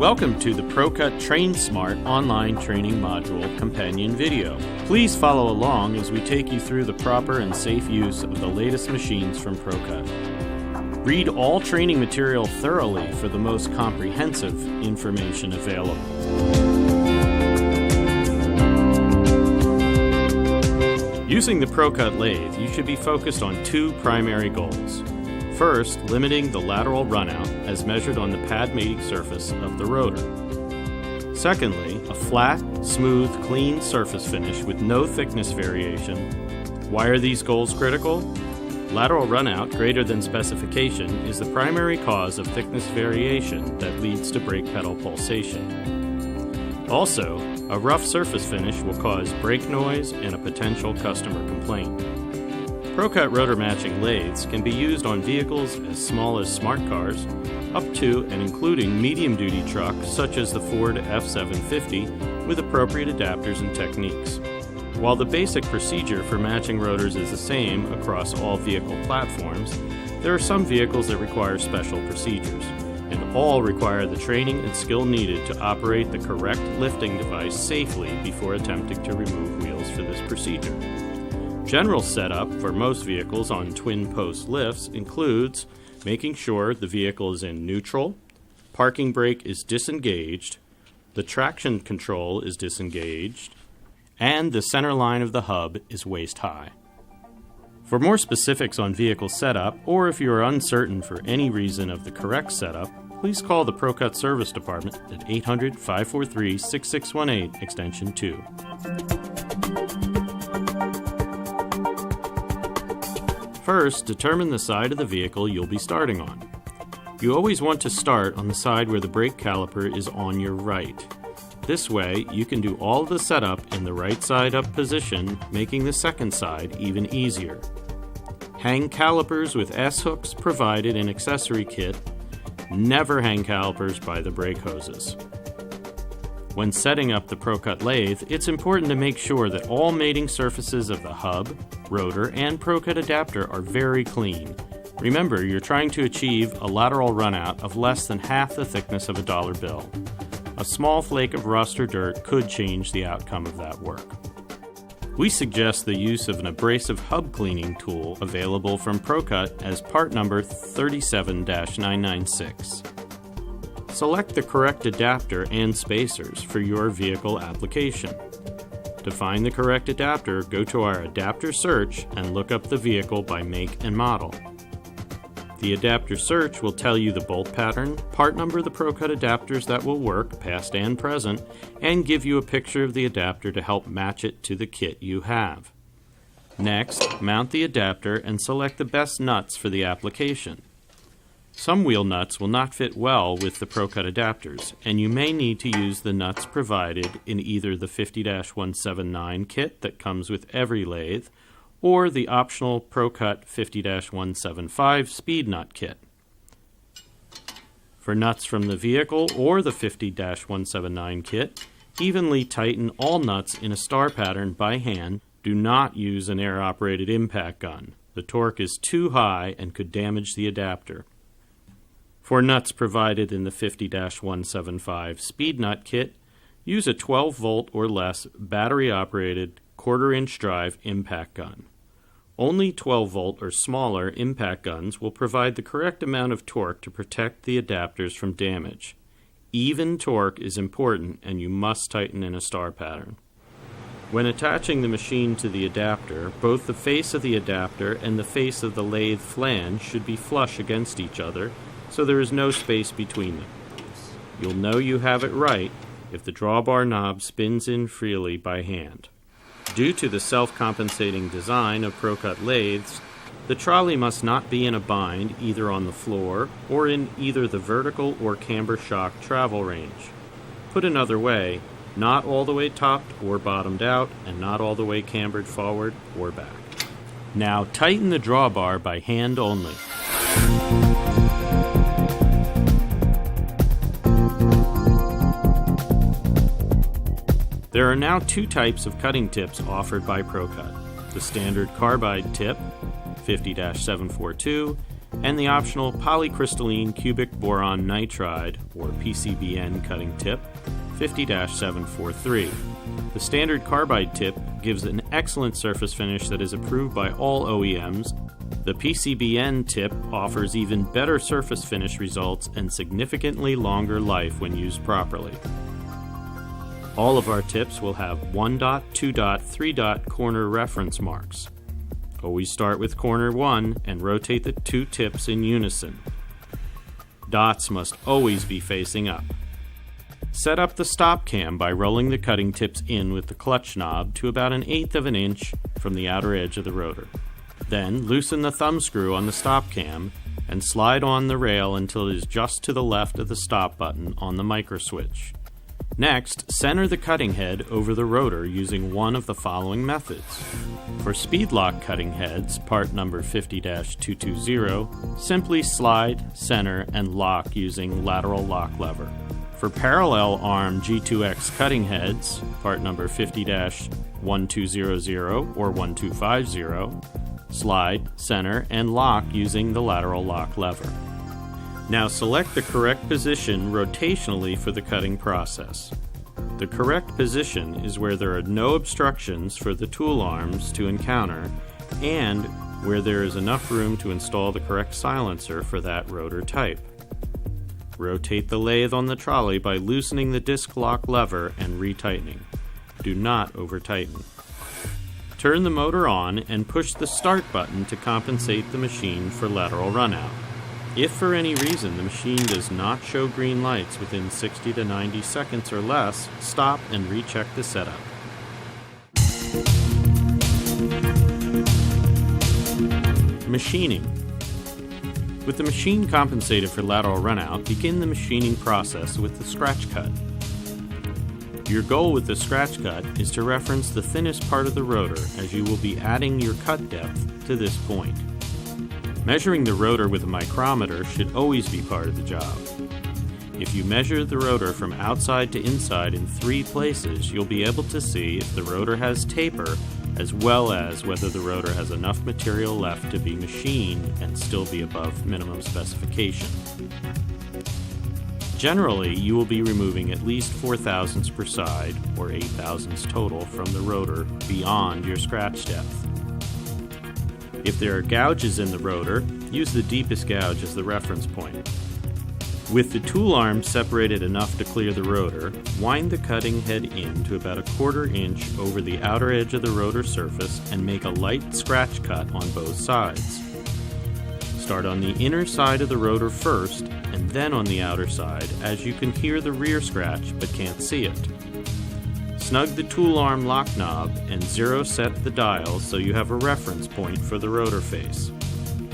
Welcome to the ProCut TrainSmart online training module companion video. Please follow along as we take you through the proper and safe use of the latest machines from ProCut. Read all training material thoroughly for the most comprehensive information available. Using the ProCut lathe, you should be focused on two primary goals. First, limiting the lateral runout as measured on the pad mating surface of the rotor. Secondly, a flat, smooth, clean surface finish with no thickness variation. Why are these goals critical? Lateral runout greater than specification is the primary cause of thickness variation that leads to brake pedal pulsation. Also, a rough surface finish will cause brake noise and a potential customer complaint. ProCut rotor matching lathes can be used on vehicles as small as smart cars, up to and including medium-duty trucks such as the Ford F-750 with appropriate adapters and techniques. While the basic procedure for matching rotors is the same across all vehicle platforms, there are some vehicles that require special procedures, and all require the training and skill needed to operate the correct lifting device safely before attempting to remove wheels for this procedure. General setup for most vehicles on twin post lifts includes making sure the vehicle is in neutral, parking brake is disengaged, the traction control is disengaged, and the center line of the hub is waist high. For more specifics on vehicle setup, or if you are uncertain for any reason of the correct setup, please call the ProCut Service Department at 800-543-6618, extension 2. First, determine the side of the vehicle you'll be starting on. You always want to start on the side where the brake caliper is on your right. This way, you can do all of the setup in the right side up position, making the second side even easier. Hang calipers with S-hooks provided in accessory kit. Never hang calipers by the brake hoses. When setting up the ProCut lathe, it's important to make sure that all mating surfaces of the hub, rotor, and ProCut adapter are very clean. Remember, you're trying to achieve a lateral runout of less than half the thickness of a dollar bill. A small flake of rust or dirt could change the outcome of that work. We suggest the use of an abrasive hub cleaning tool available from ProCut as part number 37-996. Select the correct adapter and spacers for your vehicle application. To find the correct adapter, go to our adapter search and look up the vehicle by make and model. The adapter search will tell you the bolt pattern, part number of the ProCut adapters that will work, past and present, and give you a picture of the adapter to help match it to the kit you have. Next, mount the adapter and select the best nuts for the application. Some wheel nuts will not fit well with the ProCut adapters, and you may need to use the nuts provided in either the 50-179 kit that comes with every lathe, or the optional ProCut 50-175 speed nut kit. For nuts from the vehicle or the 50-179 kit, evenly tighten all nuts in a star pattern by hand. Do not use an air-operated impact gun. The torque is too high and could damage the adapter. For nuts provided in the 50-175 speed nut kit, use a 12-volt or less battery-operated quarter-inch drive impact gun. Only 12-volt or smaller impact guns will provide the correct amount of torque to protect the adapters from damage. Even torque is important, and you must tighten in a star pattern. When attaching the machine to the adapter, both the face of the adapter and the face of the lathe flange should be flush against each other, so there is no space between them. You'll know you have it right if the drawbar knob spins in freely by hand. Due to the self-compensating design of ProCut lathes, the trolley must not be in a bind either on the floor or in either the vertical or camber shock travel range. Put another way, not all the way topped or bottomed out, and not all the way cambered forward or back. Now tighten the drawbar by hand only. There are now two types of cutting tips offered by ProCut: the standard carbide tip, 50-742, and the optional polycrystalline cubic boron nitride, or PCBN cutting tip, 50-743. The standard carbide tip gives an excellent surface finish that is approved by all OEMs. The PCBN tip offers even better surface finish results and significantly longer life when used properly. All of our tips will have 1 dot, 2 dot, 3 dot corner reference marks. Always start with corner 1 and rotate the two tips in unison. Dots must always be facing up. Set up the stop cam by rolling the cutting tips in with the clutch knob to about 1/8 of an inch from the outer edge of the rotor. Then loosen the thumb screw on the stop cam and slide on the rail until it is just to the left of the stop button on the micro switch. Next, center the cutting head over the rotor using one of the following methods. For speed lock cutting heads, part number 50-220, simply slide, center, and lock using lateral lock lever. For parallel arm G2X cutting heads, part number 50-1200 or 1250, slide, center, and lock using the lateral lock lever. Now select the correct position rotationally for the cutting process. The correct position is where there are no obstructions for the tool arms to encounter and where there is enough room to install the correct silencer for that rotor type. Rotate the lathe on the trolley by loosening the disc lock lever and retightening. Do not over-tighten. Turn the motor on and push the start button to compensate the machine for lateral runout. If for any reason the machine does not show green lights within 60 to 90 seconds or less, stop and recheck the setup. Machining. With the machine compensated for lateral runout, begin the machining process with the scratch cut. Your goal with the scratch cut is to reference the thinnest part of the rotor, as you will be adding your cut depth to this point. Measuring the rotor with a micrometer should always be part of the job. If you measure the rotor from outside to inside in 3 places, you'll be able to see if the rotor has taper, as well as whether the rotor has enough material left to be machined and still be above minimum specification. Generally, you will be removing at least 4 thousandths per side, or 8 thousandths total, from the rotor beyond your scratch depth. If there are gouges in the rotor, use the deepest gouge as the reference point. With the tool arm separated enough to clear the rotor, wind the cutting head in to about 1/4 inch over the outer edge of the rotor surface and make a light scratch cut on both sides. Start on the inner side of the rotor first and then on the outer side, as you can hear the rear scratch but can't see it. Snug the tool arm lock knob and zero set the dial so you have a reference point for the rotor face.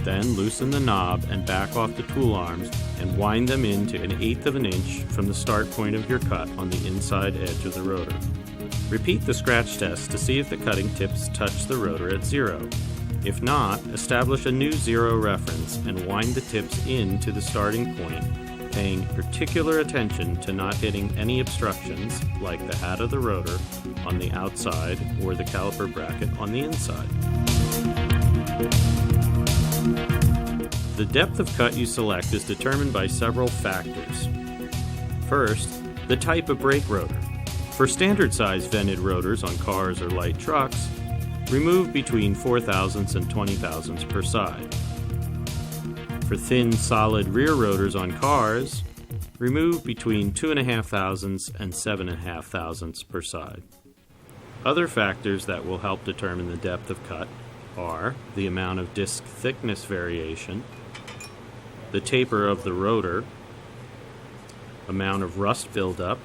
Then loosen the knob and back off the tool arms and wind them into 1/8 of an inch from the start point of your cut on the inside edge of the rotor. Repeat the scratch test to see if the cutting tips touch the rotor at 0. If not, establish a new 0 reference and wind the tips in to the starting point, paying particular attention to not hitting any obstructions, like the hat of the rotor on the outside or the caliper bracket on the inside. The depth of cut you select is determined by several factors. First, the type of brake rotor. For standard size vented rotors on cars or light trucks, remove between 4 thousandths and 20 thousandths per side. For thin, solid rear rotors on cars, remove between 2.5 thousandths and 7.5 thousandths per side. Other factors that will help determine the depth of cut are the amount of disc thickness variation, the taper of the rotor, amount of rust buildup,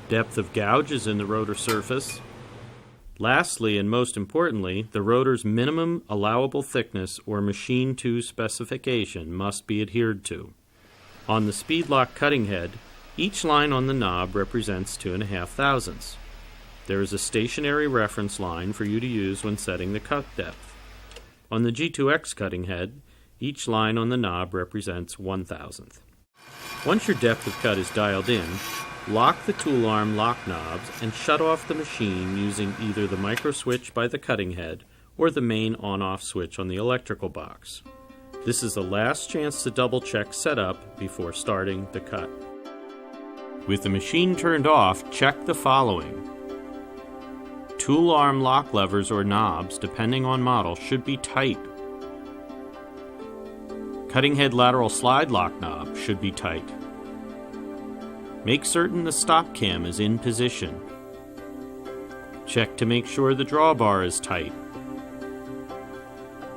depth of gouges in the rotor surface. Lastly, and most importantly, the rotor's minimum allowable thickness or machine to specification must be adhered to. On the speed lock cutting head, each line on the knob represents 2.5 thousandths. There is a stationary reference line for you to use when setting the cut depth. On the G2X cutting head, each line on the knob represents 1 thousandth. Once your depth of cut is dialed in, lock the tool arm lock knobs and shut off the machine using either the micro switch by the cutting head or the main on-off switch on the electrical box. This is the last chance to double-check setup before starting the cut. With the machine turned off, check the following. Tool arm lock levers or knobs, depending on model, should be tight. Cutting head lateral slide lock knob should be tight. Make certain the stop cam is in position. Check to make sure the drawbar is tight.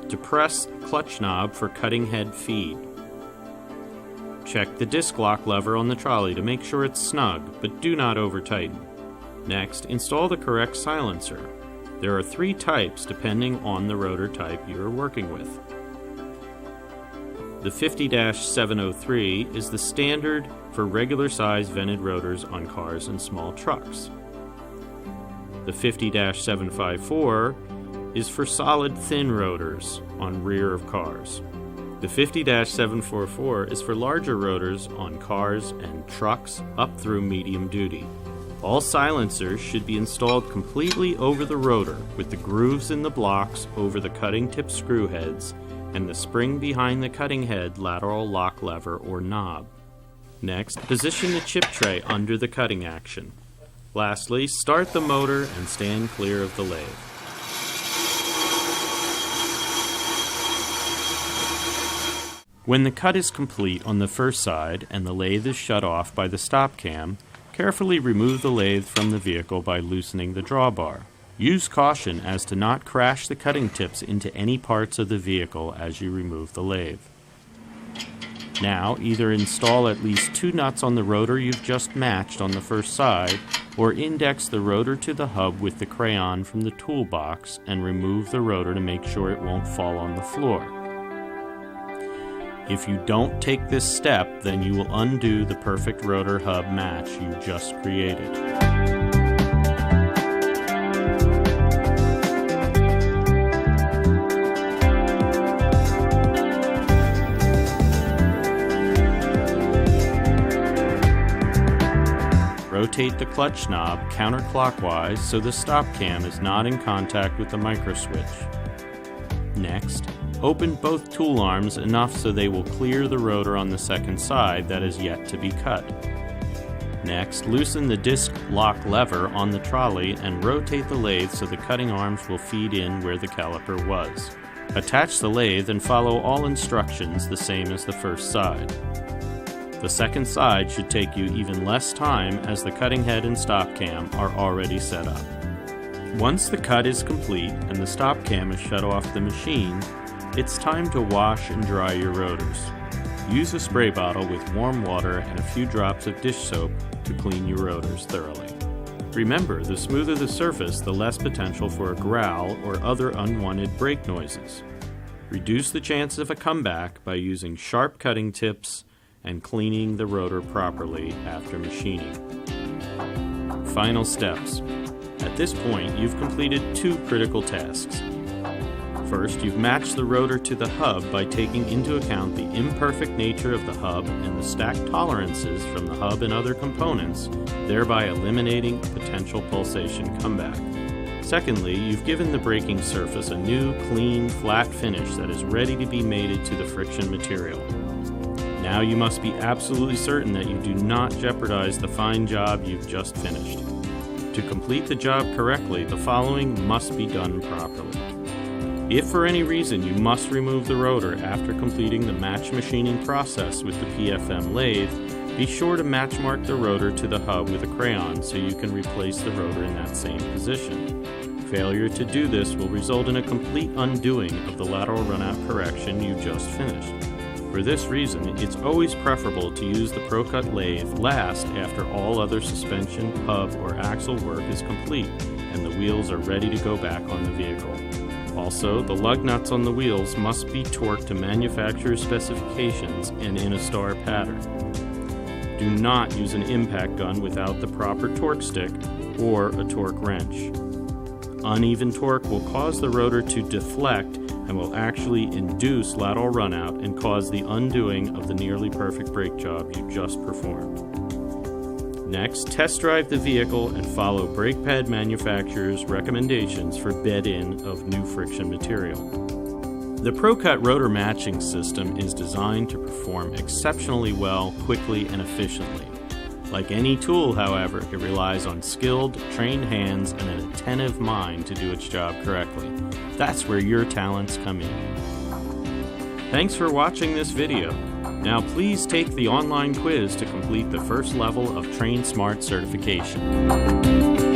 Depress clutch knob for cutting head feed. Check the disc lock lever on the trolley to make sure it's snug, but do not over-tighten. Next, install the correct silencer. There are 3 types depending on the rotor type you are working with. The 50-703 is the standard for regular size vented rotors on cars and small trucks. The 50-754 is for solid thin rotors on rear of cars. The 50-744 is for larger rotors on cars and trucks up through medium duty. All silencers should be installed completely over the rotor with the grooves in the blocks over the cutting tip screw heads and the spring behind the cutting head lateral lock lever or knob. Next, position the chip tray under the cutting action. Lastly, start the motor and stand clear of the lathe. When the cut is complete on the first side and the lathe is shut off by the stop cam, carefully remove the lathe from the vehicle by loosening the drawbar. Use caution as to not crash the cutting tips into any parts of the vehicle as you remove the lathe. Now, either install at least 2 nuts on the rotor you've just matched on the first side, or index the rotor to the hub with the crayon from the toolbox and remove the rotor to make sure it won't fall on the floor. If you don't take this step, then you will undo the perfect rotor hub match you just created. Rotate the clutch knob counterclockwise so the stop cam is not in contact with the microswitch. Next, open both tool arms enough so they will clear the rotor on the second side that is yet to be cut. Next, loosen the disc lock lever on the trolley and rotate the lathe so the cutting arms will feed in where the caliper was. Attach the lathe and follow all instructions the same as the first side. The second side should take you even less time as the cutting head and stop cam are already set up. Once the cut is complete and the stop cam is shut off the machine, it's time to wash and dry your rotors. Use a spray bottle with warm water and a few drops of dish soap to clean your rotors thoroughly. Remember, the smoother the surface, the less potential for a growl or other unwanted brake noises. Reduce the chance of a comeback by using sharp cutting tips and cleaning the rotor properly after machining. Final steps. At this point, you've completed 2 critical tasks. First, you've matched the rotor to the hub by taking into account the imperfect nature of the hub and the stacked tolerances from the hub and other components, thereby eliminating a potential pulsation comeback. Secondly, you've given the braking surface a new, clean, flat finish that is ready to be mated to the friction material. Now you must be absolutely certain that you do not jeopardize the fine job you've just finished. To complete the job correctly, the following must be done properly. If for any reason you must remove the rotor after completing the match machining process with the PFM lathe, be sure to match mark the rotor to the hub with a crayon so you can replace the rotor in that same position. Failure to do this will result in a complete undoing of the lateral runout correction you just finished. For this reason, it's always preferable to use the ProCut lathe last after all other suspension, hub, or axle work is complete and the wheels are ready to go back on the vehicle. Also, the lug nuts on the wheels must be torqued to manufacturer's specifications and in a star pattern. Do not use an impact gun without the proper torque stick or a torque wrench. Uneven torque will cause the rotor to deflect and will actually induce lateral runout and cause the undoing of the nearly perfect brake job you just performed. Next, test drive the vehicle and follow brake pad manufacturer's recommendations for bed-in of new friction material. The ProCut rotor matching system is designed to perform exceptionally well, quickly, and efficiently. Like any tool, however, it relies on skilled, trained hands and an attentive mind to do its job correctly. That's where your talents come in. Thanks for watching this video. Now please take the online quiz to complete the first level of TrainSmart certification.